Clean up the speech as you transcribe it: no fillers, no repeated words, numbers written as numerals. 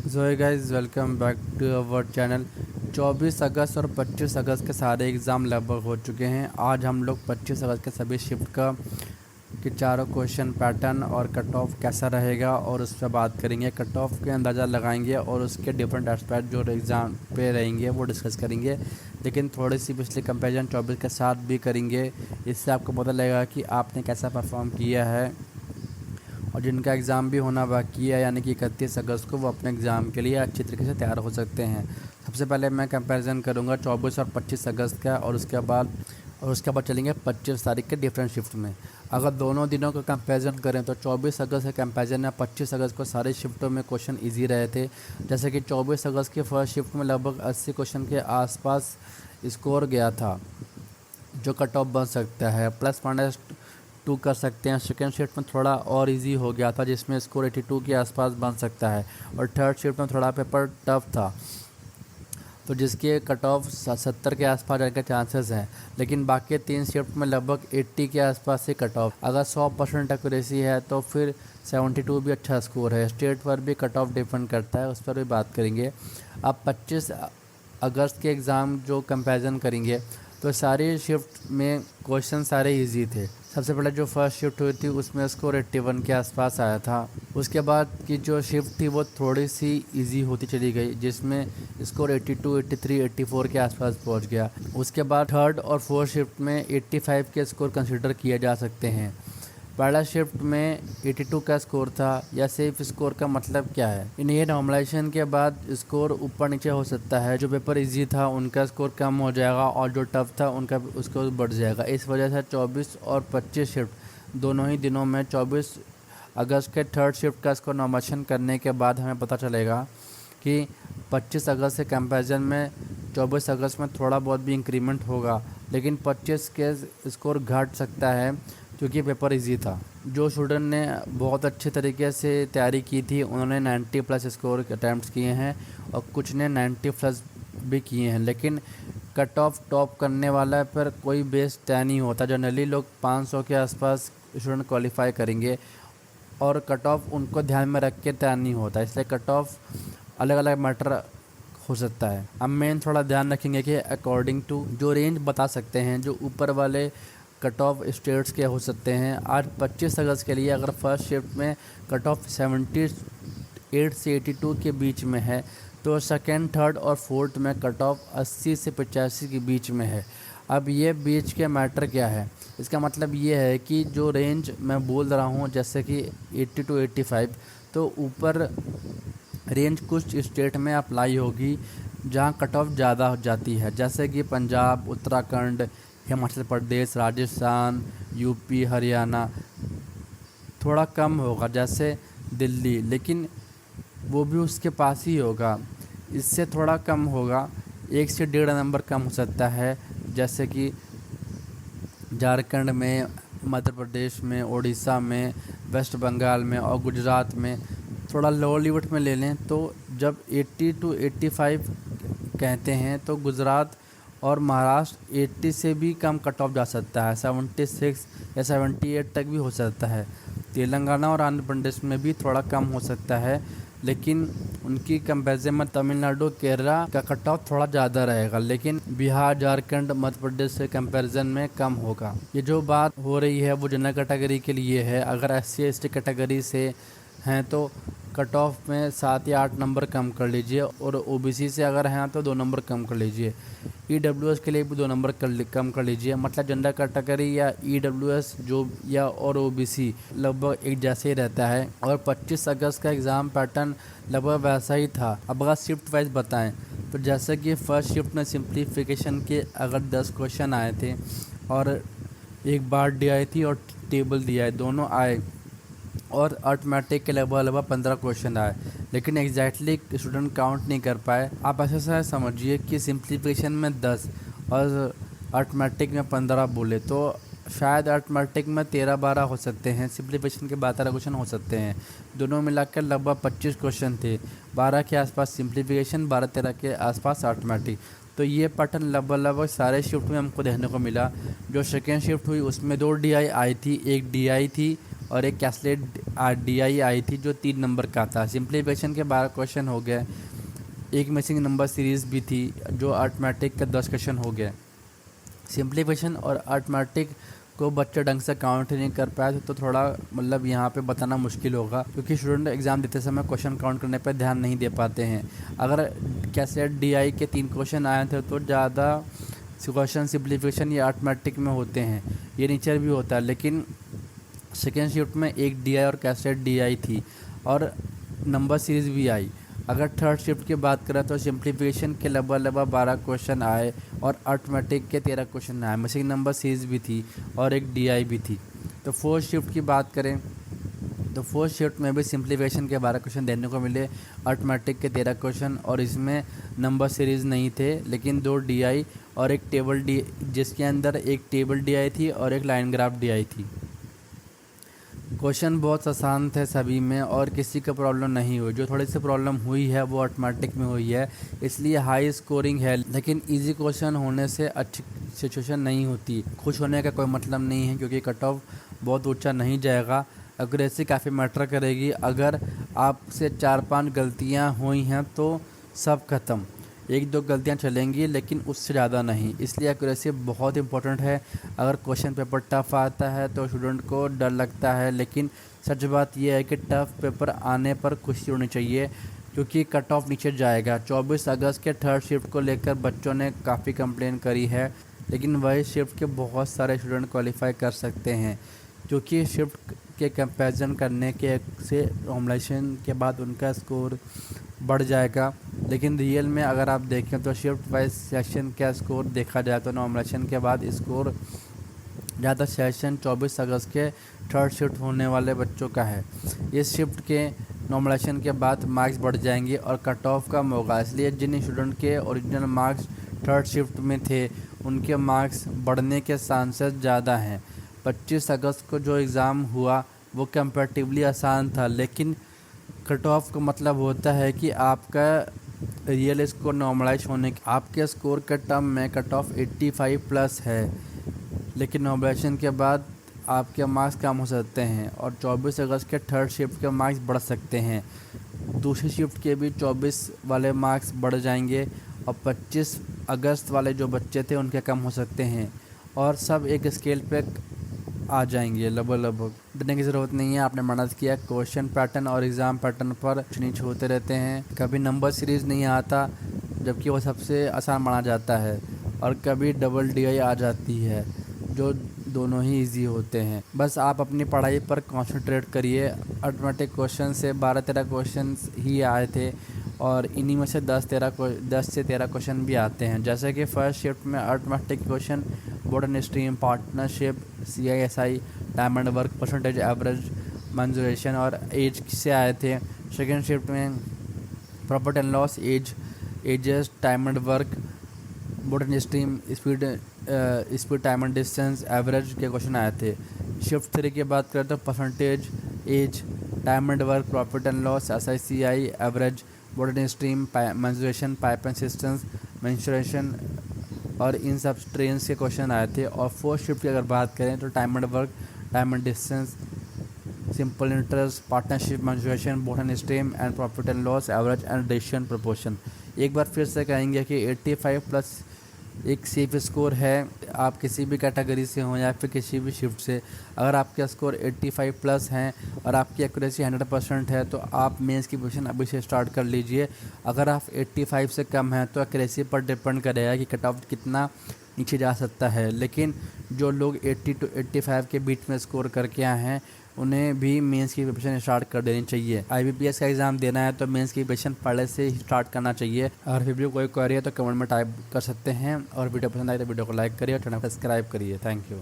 So hey guys, welcome back to our channel. 24 अगस्त और 25 अगस्त के सारे एग्ज़ाम लगभग हो चुके हैं। आज हम लोग 25 अगस्त के सभी शिफ्ट का कि चारों क्वेश्चन पैटर्न और कट ऑफ कैसा रहेगा और उस पर बात करेंगे। कट ऑफ के अंदाज़ा लगाएंगे और उसके डिफरेंट एस्पेक्ट जो एग्ज़ाम पे रहेंगे वो डिस्कस करेंगे। लेकिन थोड़ी सी पिछले कंपैरिजन 24 के साथ भी करेंगे। इससे आपको पता लगेगा कि आपने कैसा परफॉर्म किया है और जिनका एग्ज़ाम भी होना बाकी है यानी कि 31 अगस्त को वो अपने एग्ज़ाम के लिए अच्छी तरीके से तैयार हो सकते हैं। सबसे पहले मैं कंपैरिजन करूंगा 24 और 25 अगस्त का और उसके बाद चलेंगे 25 तारीख के डिफरेंट शिफ्ट में। अगर दोनों दिनों का कंपैरिजन करें तो 24 अगस्त के कंपैरिजन में 25 अगस्त को सारे शिफ्टों में क्वेश्चन ईजी रहे थे। जैसे कि 24 अगस्त के फर्स्ट शिफ्ट में लगभग 80 क्वेश्चन के आसपास स्कोर गया था, जो कट ऑफ बन सकता है। प्लस माइनस 2 कर सकते हैं। सेकेंड शिफ्ट में थोड़ा और इजी हो गया था जिसमें स्कोर 82 के आसपास बन सकता है। और थर्ड शिफ्ट में थोड़ा पेपर टफ था तो जिसके कट ऑफ 70 के आसपास जाने के चांसेस हैं। लेकिन बाकी 3 शिफ्ट में लगभग 80 के आसपास से कट ऑफ। अगर 100% एक्यूरेसी है तो फिर 72 भी अच्छा स्कोर है। स्टेट पर भी कट ऑफ डिपेंड करता है, उस पर भी बात करेंगे। अब 25 अगस्त के एग्ज़ाम जो कंपैरिजन करेंगे तो सारी शिफ्ट में क्वेश्चन सारे इजी थे। सबसे पहले जो फर्स्ट शिफ्ट हुई थी उसमें स्कोर 81 के आसपास आया था। उसके बाद की जो शिफ्ट थी वो थोड़ी सी इजी होती चली गई जिसमें स्कोर 82, 83, 84 के आसपास पहुंच गया। उसके बाद थर्ड और फोर्थ शिफ्ट में 85 के स्कोर कंसिडर किए जा सकते हैं। पहला शिफ्ट में 82 का स्कोर था। या सेफ स्कोर का मतलब क्या है? इन्हें नॉर्मलाइजेशन के बाद स्कोर ऊपर नीचे हो सकता है। जो पेपर इजी था उनका स्कोर कम हो जाएगा और जो टफ था उनका स्कोर बढ़ जाएगा। इस वजह से 24 और 25 शिफ्ट दोनों ही दिनों में 24 अगस्त के थर्ड शिफ्ट का स्कोर नॉर्मलाइजेशन करने के बाद हमें पता चलेगा कि 25 अगस्त के कंपैरिजन में 24 अगस्त में थोड़ा बहुत भी इंक्रीमेंट होगा, लेकिन 25 के स्कोर घट सकता है क्योंकि पेपर इजी था। जो स्टूडेंट ने बहुत अच्छे तरीके से तैयारी की थी उन्होंने 90 प्लस स्कोर अटैम्प्ट्स किए हैं और कुछ ने 90 प्लस भी किए हैं। लेकिन कट ऑफ टॉप करने वाला पर कोई बेस तय नहीं होता। जनरली लोग 500 के आसपास स्टूडेंट क्वालिफाई करेंगे और कट ऑफ उनको ध्यान में रख के तय नहीं होता, इसलिए कट ऑफ अलग अलग मैटर हो सकता है। अब मेन थोड़ा ध्यान रखेंगे कि अकॉर्डिंग टू जो रेंज बता सकते हैं, जो ऊपर वाले कट ऑफ स्टेट्स के हो सकते हैं। आज 25 अगस्त के लिए अगर फर्स्ट शिफ्ट में कट ऑफ 78 से 82 के बीच में है तो सेकेंड, थर्ड और फोर्थ में कट ऑफ 80 से 85 के बीच में है। अब ये बीच के मैटर क्या है? इसका मतलब ये है कि जो रेंज मैं बोल रहा हूँ जैसे कि 80 टू 85, तो ऊपर रेंज कुछ स्टेट में अप्लाई होगी जहाँ कट ऑफ ज़्यादा हो जाती है, जैसे कि पंजाब, उत्तराखंड, हिमाचल प्रदेश, राजस्थान, यूपी, हरियाणा। थोड़ा कम होगा जैसे दिल्ली, लेकिन वो भी उसके पास ही होगा। इससे थोड़ा कम होगा, 1 से 1.5 नंबर कम हो सकता है, जैसे कि झारखंड में, मध्य प्रदेश में, उड़ीसा में, वेस्ट बंगाल में और गुजरात में। थोड़ा लो लिमिट में ले लें तो जब 80 टू 85 कहते हैं तो गुजरात और महाराष्ट्र 80 से भी कम कट ऑफ जा सकता है, 76 या 78 तक भी हो सकता है। तेलंगाना और आंध्र प्रदेश में भी थोड़ा कम हो सकता है, लेकिन उनकी कंपैरिजन में तमिलनाडु, केरला का कट ऑफ थोड़ा ज़्यादा रहेगा, लेकिन बिहार, झारखंड, मध्य प्रदेश से कंपैरिजन में कम होगा। ये जो बात हो रही है वो जनरल कैटेगरी के लिए है। अगर SC ST कैटेगरी से हैं तो कट ऑफ में 7 या 8 नंबर कम कर लीजिए, और OBC से अगर हैं तो 2 नंबर कम कर लीजिए। EWS के लिए भी 2 नंबर कम कर लीजिए। मतलब जनरल कैटेगरी या EWS जो या और OBC लगभग एक जैसे ही रहता है। और 25 अगस्त का एग्ज़ाम पैटर्न लगभग वैसा ही था। अब अगर शिफ्ट वाइज बताएं तो जैसे कि फर्स्ट शिफ्ट में सिंप्लीफिकेशन के अगर 10 क्वेश्चन आए थे और एक बार डी आई थी और टेबल दिया है, दोनों आए, और अर्थमेटिक के लगभग 15 क्वेश्चन आए, लेकिन एग्जैक्टली स्टूडेंट काउंट नहीं कर पाए। आप ऐसा समझिए कि सिंप्लीफिकेशन में 10 और अर्थमेटिक में 15 बोले तो शायद अर्थमेटिक में 13-12 हो सकते हैं, सिंप्लीफिकेशन के 12 क्वेश्चन हो सकते हैं। दोनों मिलाकर लगभग 25 क्वेश्चन थे, 12 के आसपास सिंप्लीफिकेशन, 12-13 के आसपास अर्थमेटिक। तो ये पैटर्न लगभग सारे शिफ्ट में हमको देखने को मिला। जो सेकेंड शिफ्ट हुई उसमें 2 DI आई थी, एक DI थी और एक कैसलेट DI आई थी जो 3 नंबर का था। सिंप्लीफिकेशन के 12 क्वेश्चन हो गए। एक मिसिंग नंबर सीरीज़ भी थी जो अर्थमेटिक का 10 क्वेश्चन हो गया। सिंप्लीफिकेशन और अर्थमेटिक को बच्चे ढंग से काउंट नहीं कर पाए तो थोड़ा मतलब यहाँ पे बताना मुश्किल होगा, क्योंकि स्टूडेंट एग्ज़ाम देते समय क्वेश्चन काउंट करने पर ध्यान नहीं दे पाते हैं। अगर कैसेट DI के 3 क्वेश्चन आए थे तो ज़्यादा क्वेश्चन सिंप्लीफिकेशन या अर्थमेटिक में होते हैं, ये नेचर भी होता है। लेकिन सेकेंड शिफ्ट में एक DI और कैसेट DI थी और नंबर सीरीज़ भी आई। अगर थर्ड शिफ्ट की बात करें तो सिंप्लीफिकेशन के लगभग 12 क्वेश्चन आए और अर्थमेटिक के 13 क्वेश्चन आए। मिसिंग नंबर सीरीज़ भी थी और एक DI भी थी। तो फोर्थ शिफ्ट की बात करें तो फोर्थ शिफ्ट में भी सिंप्लीफिकेशन के 12 क्वेश्चन देने को मिले, अर्थमेटिक के 13 क्वेश्चन, और इसमें नंबर सीरीज़ नहीं थे लेकिन 2 DI और एक टेबल जिसके अंदर एक टेबल DI थी और एक लाइन ग्राफ DI थी। क्वेश्चन बहुत आसान थे सभी में और किसी का प्रॉब्लम नहीं हुई। जो थोड़ी सी प्रॉब्लम हुई है वो अर्थमेटिक में हुई है, इसलिए हाई स्कोरिंग है। लेकिन इजी क्वेश्चन होने से अच्छी सिचुएशन नहीं होती। खुश होने का कोई मतलब नहीं है, क्योंकि कट ऑफ बहुत ऊंचा नहीं जाएगा। एक्यूरेसी काफ़ी मैटर करेगी। अगर आपसे 4-5 गलतियां हुई हैं तो सब खत्म। 1-2 गलतियां चलेंगी लेकिन उससे ज़्यादा नहीं, इसलिए एक्यूरेसी बहुत इंपॉर्टेंट है। अगर क्वेश्चन पेपर टफ़ आता है तो स्टूडेंट को डर लगता है, लेकिन सच बात यह है कि टफ़ पेपर आने पर खुशी होनी चाहिए, क्योंकि कट ऑफ नीचे जाएगा। 24 अगस्त के थर्ड शिफ्ट को लेकर बच्चों ने काफ़ी कंप्लेन करी है, लेकिन वही शिफ्ट के बहुत सारे स्टूडेंट क्वालिफाई कर सकते हैं, क्योंकि शिफ्ट के कंपैरिजन करने के से नॉर्मलाइजेशन के बाद उनका स्कोर बढ़ जाएगा। लेकिन रियल में अगर आप देखें तो शिफ्ट वाइज सेक्शन का स्कोर देखा जाए तो नॉर्मलाइजेशन के बाद स्कोर ज़्यादा सेशन 24 अगस्त के थर्ड शिफ्ट होने वाले बच्चों का है। इस शिफ्ट के नॉर्मलाइजेशन के बाद मार्क्स बढ़ जाएंगे और कट ऑफ कम होगा, इसलिए जिन स्टूडेंट के ओरिजिनल मार्क्स थर्ड शिफ्ट में थे उनके मार्क्स बढ़ने के चांसेस ज़्यादा हैं। 25 अगस्त को जो एग्ज़ाम हुआ वो कंपैरेटिवली आसान था, लेकिन कट ऑफ का मतलब होता है कि आपका रियल स्कोर नॉर्मलाइज होने के आपके स्कोर के टर्म में कट ऑफ 85 प्लस है, लेकिन नॉर्मलाइजेशन के बाद आपके मार्क्स कम हो सकते हैं और 24 अगस्त के थर्ड शिफ्ट के मार्क्स बढ़ सकते हैं। दूसरी शिफ्ट के भी 24 वाले मार्क्स बढ़ जाएंगे और 25 अगस्त वाले जो बच्चे थे उनके कम हो सकते हैं, और सब एक स्केल पे आ जाएंगे लगभग। डरने की ज़रूरत नहीं है। आपने मेहनत किया। क्वेश्चन पैटर्न और एग्ज़ाम पैटर्न पर नीचे होते रहते हैं। कभी नंबर सीरीज़ नहीं आता, जबकि वो सबसे आसान माना जाता है, और कभी डबल DI आ जाती है, जो दोनों ही इजी होते हैं। बस आप अपनी पढ़ाई पर कंसंट्रेट करिए। अर्थमेटिक क्वेश्चन से 12-13 क्वेश्चन ही आए थे और इन्हीं में से 10 से 13 क्वेश्चन भी आते हैं। जैसे कि फर्स्ट शिफ्ट में arithmetic question boat and stream, partnership, CISI, diamond work, percentage, average, mensuration और एज से आए थे। सेकेंड शिफ्ट में profit and loss, ages, diamond work, boat and stream, speed, time and distance, average के question आए थे। Shift 3 की बात करें तो percentage, age, time and work, profit and loss, SICI, average, boat and stream, mensuration, pipe and cisterns, mensuration और इन सब trains के क्वेश्चन आए थे। और फोर्थ शिफ्ट की अगर बात करें तो time and work, time and distance, simple interest, partnership, mensuration, boat and stream and profit and loss, average and decision proportion. एक बार फिर से कहेंगे कि 85 प्लस एक सेफ स्कोर है। आप किसी भी कैटेगरी से हों या फिर किसी भी शिफ्ट से, अगर आपके स्कोर 85 प्लस हैं और आपकी एक्यूरेसी 100% है तो आप मेंस की प्रिपरेशन अभी से स्टार्ट कर लीजिए। अगर आप 85 से कम हैं तो एक्यूरेसी पर डिपेंड करेगा कि कट ऑफ कितना नीचे जा सकता है। लेकिन जो लोग 80 to 85 के बीच में स्कोर करके आए हैं उन्हें भी मेंस की प्रिपरेशन स्टार्ट कर देनी चाहिए। IBPS का एग्ज़ाम देना है तो मेंस की प्रिपरेशन पहले से ही स्टार्ट करना चाहिए। और फिर भी कोई क्वेरी है तो कमेंट में टाइप कर सकते हैं, और वीडियो पसंद आए तो वीडियो को लाइक करिए और चैनल को सब्सक्राइब करिए। Thank you.